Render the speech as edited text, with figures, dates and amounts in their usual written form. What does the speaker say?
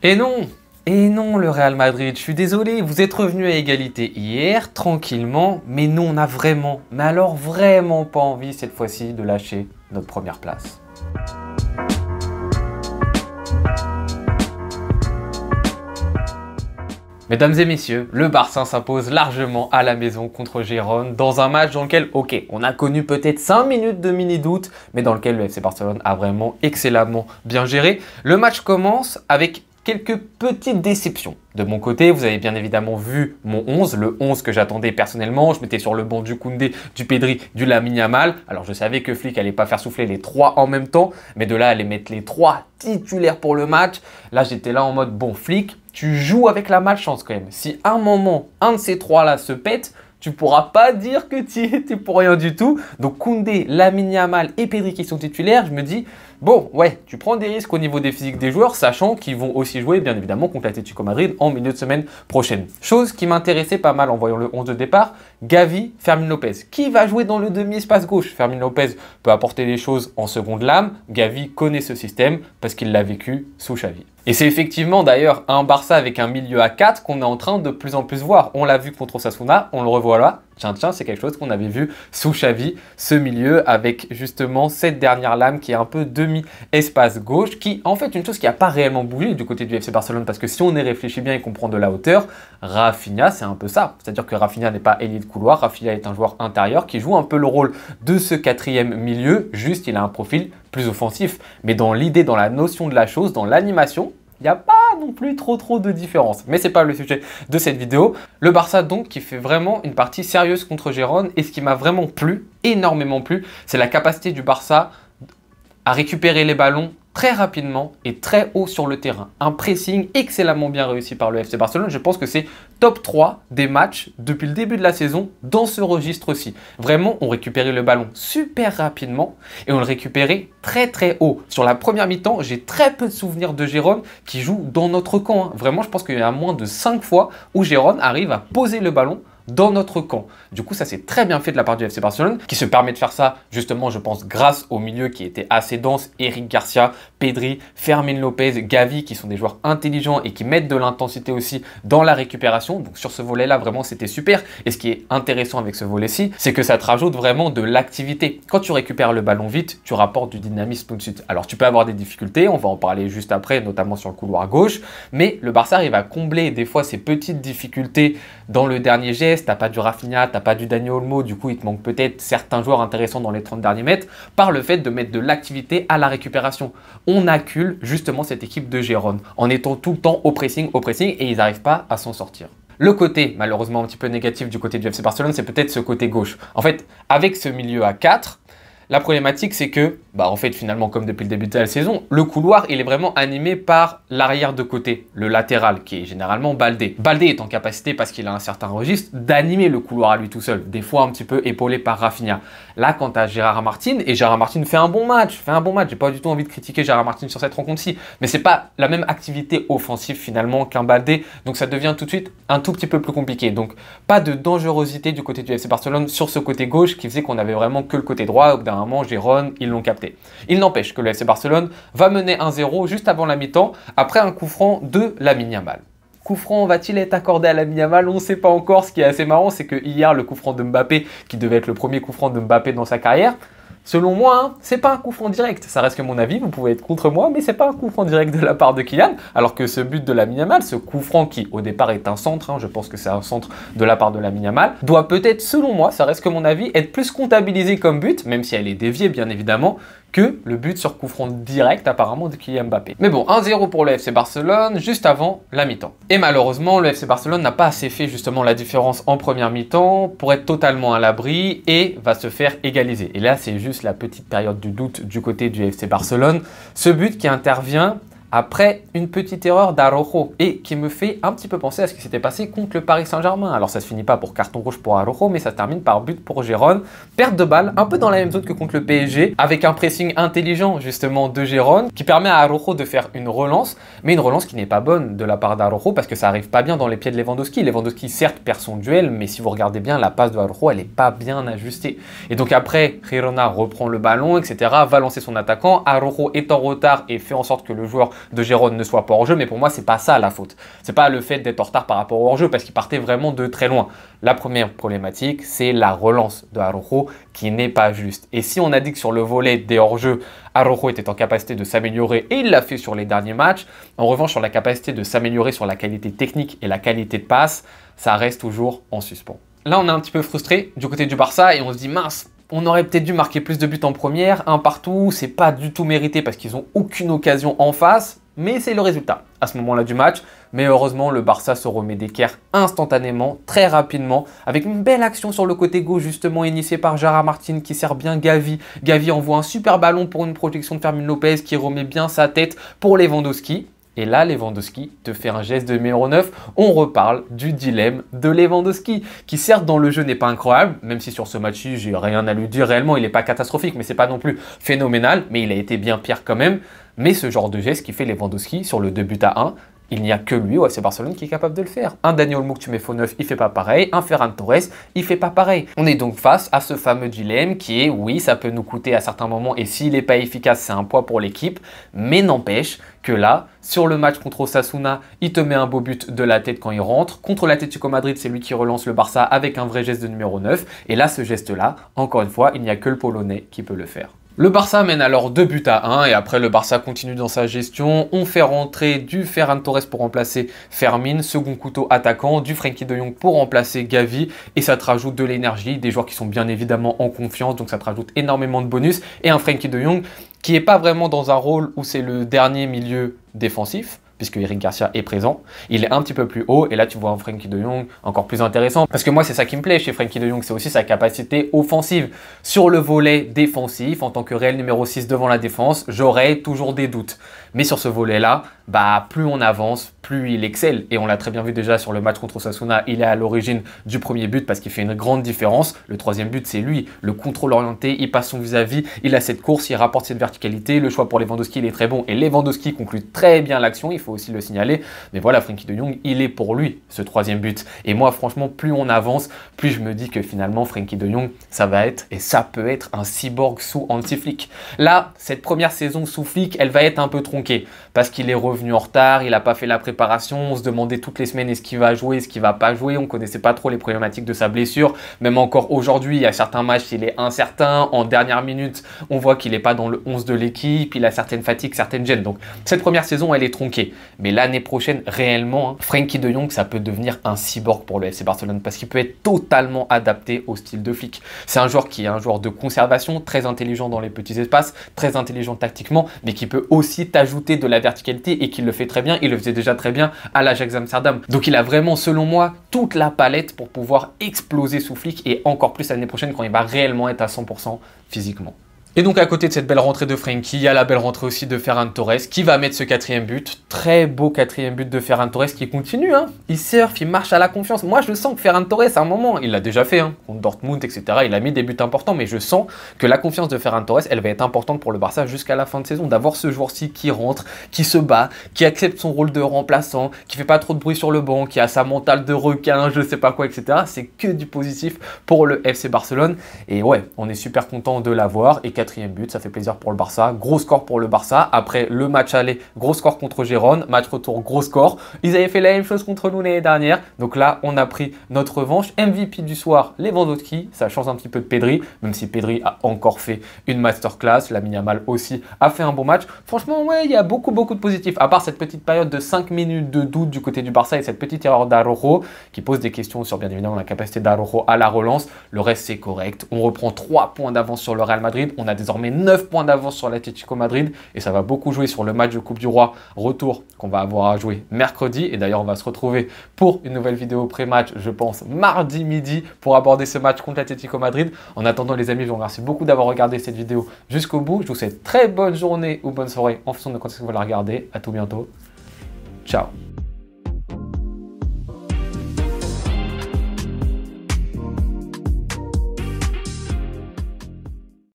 Et non le Real Madrid, je suis désolé, vous êtes revenu à égalité hier, tranquillement, mais nous on a vraiment, mais alors vraiment pas envie cette fois-ci de lâcher notre première place. Mesdames et messieurs, le Barça s'impose largement à la maison contre Gérone dans un match dans lequel, ok, on a connu peut-être 5 minutes de mini-doute, mais dans lequel le FC Barcelone a vraiment excellemment bien géré. Le match commence avec quelques petites déceptions. De mon côté, vous avez bien évidemment vu mon 11, le 11 que j'attendais personnellement. Je mettais sur le banc du Koundé, du Pedri, du Lamine Yamal. Alors je savais que Flick allait pas faire souffler les 3 en même temps, mais de là, aller mettre les 3 titulaires pour le match. Là, j'étais là en mode, bon Flick, tu joues avec la malchance quand même. Si à un moment, un de ces 3-là se pète, tu pourras pas dire que tu es pour rien du tout. Donc Koundé, Lamine Yamal et Pedri qui sont titulaires, je me dis, bon, ouais, tu prends des risques au niveau des physiques des joueurs, sachant qu'ils vont aussi jouer, bien évidemment, contre l'Atlético Madrid en milieu de semaine prochaine. Chose qui m'intéressait pas mal en voyant le 11 de départ, Gavi, Fermin Lopez. Qui va jouer dans le demi-espace gauche? Fermin Lopez peut apporter les choses en seconde lame. Gavi connaît ce système parce qu'il l'a vécu sous Xavi. Et c'est effectivement d'ailleurs un Barça avec un milieu à 4 qu'on est en train de plus en plus voir. On l'a vu contre Osasuna, on le revoit là. Tiens, c'est quelque chose qu'on avait vu sous Xavi, ce milieu avec justement cette dernière lame qui est un peu demi-espace gauche, qui en fait une chose qui n'a pas réellement bougé du côté du FC Barcelone, parce que si on y réfléchit bien et qu'on prend de la hauteur, Rafinha c'est un peu ça. C'est-à-dire que Rafinha n'est pas ailier de couloir, Rafinha est un joueur intérieur qui joue un peu le rôle de ce quatrième milieu, juste il a un profil plus offensif. Mais dans l'idée, dans la notion de la chose, dans l'animation, il n'y a pas non plus trop de différence. Mais ce n'est pas le sujet de cette vidéo. Le Barça donc qui fait vraiment une partie sérieuse contre Gérone. Et ce qui m'a vraiment plu, énormément plu, c'est la capacité du Barça à récupérer les ballons très rapidement et très haut sur le terrain. Un pressing excellemment bien réussi par le FC Barcelone. Je pense que c'est top 3 des matchs depuis le début de la saison dans ce registre-ci. Vraiment, on récupérait le ballon super rapidement et on le récupérait très haut. Sur la première mi-temps, j'ai très peu de souvenirs de Gérone qui joue dans notre camp. Hein. Vraiment, je pense qu'il y a moins de 5 fois où Gérone arrive à poser le ballon dans notre camp. Du coup, ça c'est très bien fait de la part du FC Barcelone, qui se permet de faire ça, justement, je pense, grâce au milieu qui était assez dense, Eric Garcia, Pedri, Fermin Lopez, Gavi, qui sont des joueurs intelligents et qui mettent de l'intensité aussi dans la récupération. Donc sur ce volet-là, vraiment, c'était super. Et ce qui est intéressant avec ce volet-ci, c'est que ça te rajoute vraiment de l'activité. Quand tu récupères le ballon vite, tu rapportes du dynamisme tout de suite. Alors tu peux avoir des difficultés, on va en parler juste après, notamment sur le couloir gauche, mais le Barça arrive à combler des fois ces petites difficultés dans le dernier geste. T'as pas du Rafinha, t'as pas du Dani Olmo, du coup il te manque peut-être certains joueurs intéressants dans les 30 derniers mètres par le fait de mettre de l'activité à la récupération. On accule justement cette équipe de Gérone en étant tout le temps au pressing et ils n'arrivent pas à s'en sortir. Le côté malheureusement un petit peu négatif du côté du FC Barcelone, c'est peut-être ce côté gauche. En fait, avec ce milieu à 4, la problématique, c'est que, en fait, finalement, comme depuis le début de la saison, le couloir, il est vraiment animé par l'arrière de côté, le latéral, qui est généralement Baldé. Baldé est en capacité, parce qu'il a un certain registre, d'animer le couloir à lui tout seul, des fois un petit peu épaulé par Rafinha. Là, quant à Gérard Martin, et Gérard Martin fait un bon match, j'ai pas du tout envie de critiquer Gérard Martin sur cette rencontre-ci, mais c'est pas la même activité offensive finalement qu'un Baldé, donc ça devient tout de suite un tout petit peu plus compliqué. Donc, pas de dangerosité du côté du FC Barcelone sur ce côté gauche, qui faisait qu'on avait vraiment que le côté droit, au bout d'un moment, Gérone, ils l'ont capté. Il n'empêche que le FC Barcelone va mener 1-0 juste avant la mi-temps, après un coup franc de Lamine Yamal. Coup franc va-t-il être accordé à Lamine Yamal? On ne sait pas encore. Ce qui est assez marrant, c'est que hier, le coup franc de Mbappé, qui devait être le premier coup franc de Mbappé dans sa carrière, selon moi, hein, c'est pas un coup franc direct. Ça reste que mon avis, vous pouvez être contre moi, mais c'est pas un coup franc direct de la part de Kylian. Alors que ce but de Lamine Yamal, ce coup franc qui au départ est un centre, hein, je pense que c'est un centre de la part de Lamine Yamal, doit peut-être, selon moi, ça reste que mon avis, être plus comptabilisé comme but, même si elle est déviée bien évidemment, que le but sur coup franc direct apparemment de Kylian Mbappé. Mais bon, 1-0 pour le FC Barcelone juste avant la mi-temps. Et malheureusement, le FC Barcelone n'a pas assez fait justement la différence en première mi-temps pour être totalement à l'abri et va se faire égaliser. Et là, c'est juste la petite période du doute du côté du FC Barcelone. Ce but qui intervient après une petite erreur d'Araujo et qui me fait un petit peu penser à ce qui s'était passé contre le Paris Saint-Germain. Alors ça se finit pas pour carton rouge pour Araujo, mais ça se termine par but pour Gérone. Perte de balle, un peu dans la même zone que contre le PSG, avec un pressing intelligent justement de Gérone, qui permet à Araujo de faire une relance, mais une relance qui n'est pas bonne de la part d'Araujo, parce que ça arrive pas bien dans les pieds de Lewandowski. Lewandowski certes perd son duel, mais si vous regardez bien, la passe de Araujo, elle est pas bien ajustée. Et donc après, Girona reprend le ballon, etc., va lancer son attaquant, Araujo est en retard et fait en sorte que le joueur de Girona ne soit pas hors jeu, mais pour moi, c'est pas ça la faute. C'est pas le fait d'être en retard par rapport au hors jeu, parce qu'il partait vraiment de très loin. La première problématique, c'est la relance de Araujo qui n'est pas juste. Et si on a dit que sur le volet des hors-jeu, Araujo était en capacité de s'améliorer, et il l'a fait sur les derniers matchs, en revanche, sur la capacité de s'améliorer sur la qualité technique et la qualité de passe, ça reste toujours en suspens. Là, on est un petit peu frustré du côté du Barça et on se dit mince, on aurait peut-être dû marquer plus de buts en première, un partout, c'est pas du tout mérité parce qu'ils n'ont aucune occasion en face, mais c'est le résultat à ce moment-là du match. Mais heureusement, le Barça se remet d'équerre instantanément, très rapidement, avec une belle action sur le côté gauche, justement initiée par Gerard Martin qui sert bien Gavi. Gavi envoie un super ballon pour une projection de Fermín López qui remet bien sa tête pour Lewandowski. Et là, Lewandowski te fait un geste de numéro 9. On reparle du dilemme de Lewandowski, qui certes dans le jeu n'est pas incroyable, même si sur ce match-ci, j'ai rien à lui dire réellement, il n'est pas catastrophique, mais c'est pas non plus phénoménal, mais il a été bien pire quand même. Mais ce genre de geste qui fait Lewandowski sur le 2-1, il n'y a que lui au FC Barcelone qui est capable de le faire. Un Dani Olmo que tu mets faux neuf, il fait pas pareil. Un Ferran Torres, il fait pas pareil. On est donc face à ce fameux dilemme qui est, oui, ça peut nous coûter à certains moments et s'il n'est pas efficace, c'est un poids pour l'équipe. Mais n'empêche que là, sur le match contre Osasuna, il te met un beau but de la tête quand il rentre. Contre l'Atlético Madrid, c'est lui qui relance le Barça avec un vrai geste de numéro 9. Et là, ce geste-là, encore une fois, il n'y a que le Polonais qui peut le faire. Le Barça mène alors 2-1 et après le Barça continue dans sa gestion. On fait rentrer du Ferran Torres pour remplacer Fermín, second couteau attaquant, du Frenkie de Jong pour remplacer Gavi et ça te rajoute de l'énergie, des joueurs qui sont bien évidemment en confiance, donc ça te rajoute énormément de bonus et un Frenkie de Jong qui n'est pas vraiment dans un rôle où c'est le dernier milieu défensif, puisque Eric Garcia est présent. Il est un petit peu plus haut, et là tu vois un Frenkie de Jong encore plus intéressant, parce que moi c'est ça qui me plaît chez Frenkie de Jong, c'est aussi sa capacité offensive. Sur le volet défensif, en tant que réel numéro 6 devant la défense, j'aurais toujours des doutes. Mais sur ce volet-là, plus on avance, plus il excelle. Et on l'a très bien vu déjà sur le match contre Osasuna, il est à l'origine du premier but parce qu'il fait une grande différence. Le troisième but, c'est lui, le contrôle orienté, il passe son vis-à-vis, il a cette course, il rapporte cette verticalité. Le choix pour Lewandowski, il est très bon et Lewandowski conclut très bien l'action, il faut aussi le signaler. Mais voilà, Frenkie de Jong, il est pour lui, ce troisième but. Et moi, franchement, plus on avance, plus je me dis que finalement, Frenkie de Jong, ça va être, et ça peut être un cyborg sous anti-Flick. Là, cette première saison sous Flick, elle va être un peu tronquée parce qu'il est revenu en retard, il n'a pas fait la préparation, on se demandait toutes les semaines est-ce qu'il va jouer, est-ce qu'il va pas jouer, on ne connaissait pas trop les problématiques de sa blessure, même encore aujourd'hui, il y a certains matchs, il est incertain, en dernière minute, on voit qu'il n'est pas dans le 11 de l'équipe, il a certaines fatigues, certaines gênes, donc cette première saison, elle est tronquée, mais l'année prochaine, réellement, Frenkie de Jong, ça peut devenir un cyborg pour le FC Barcelone, parce qu'il peut être totalement adapté au style de Flick. C'est un joueur qui est un joueur de conservation, très intelligent dans les petits espaces, très intelligent tactiquement, mais qui peut aussi t'ajouter de la verticalité et qui le fait très bien, il le faisait déjà très bien à l'Ajax Amsterdam. Donc il a vraiment, selon moi, toute la palette pour pouvoir exploser sous Flick et encore plus l'année prochaine quand il va réellement être à 100% physiquement. Et donc à côté de cette belle rentrée de Frenkie, il y a la belle rentrée aussi de Ferran Torres qui va mettre ce quatrième but. Très beau quatrième but de Ferran Torres qui continue, hein. Il surfe, il marche à la confiance. Moi je sens que Ferran Torres à un moment, il l'a déjà fait, hein, contre Dortmund, etc. Il a mis des buts importants, mais je sens que la confiance de Ferran Torres, elle va être importante pour le Barça jusqu'à la fin de saison. D'avoir ce joueur-ci qui rentre, qui se bat, qui accepte son rôle de remplaçant, qui fait pas trop de bruit sur le banc, qui a sa mentale de requin, je sais pas quoi, etc. C'est que du positif pour le FC Barcelone. Et ouais, on est super content de l'avoir. Et quatrième but, ça fait plaisir pour le Barça. Gros score pour le Barça. Après le match aller, gros score contre Gérone. Match retour, gros score. Ils avaient fait la même chose contre nous l'année dernière. Donc là, on a pris notre revanche. MVP du soir, Lewandowski. Ça change un petit peu de Pedri, même si Pedri a encore fait une masterclass. Lamine Yamal aussi a fait un bon match. Franchement, ouais, il y a beaucoup de positifs. À part cette petite période de 5 minutes de doute du côté du Barça et cette petite erreur d'Araujo qui pose des questions sur bien évidemment la capacité d'Araujo à la relance. Le reste, c'est correct. On reprend 3 points d'avance sur le Real Madrid. On a désormais 9 points d'avance sur l'Atlético Madrid et ça va beaucoup jouer sur le match de Coupe du Roi retour qu'on va avoir à jouer mercredi. Et d'ailleurs, on va se retrouver pour une nouvelle vidéo pré-match, je pense, mardi midi pour aborder ce match contre l'Atlético Madrid. En attendant, les amis, je vous remercie beaucoup d'avoir regardé cette vidéo jusqu'au bout. Je vous souhaite très bonne journée ou bonne soirée en fonction de quand est-ce que vous la regardez. À tout bientôt. Ciao.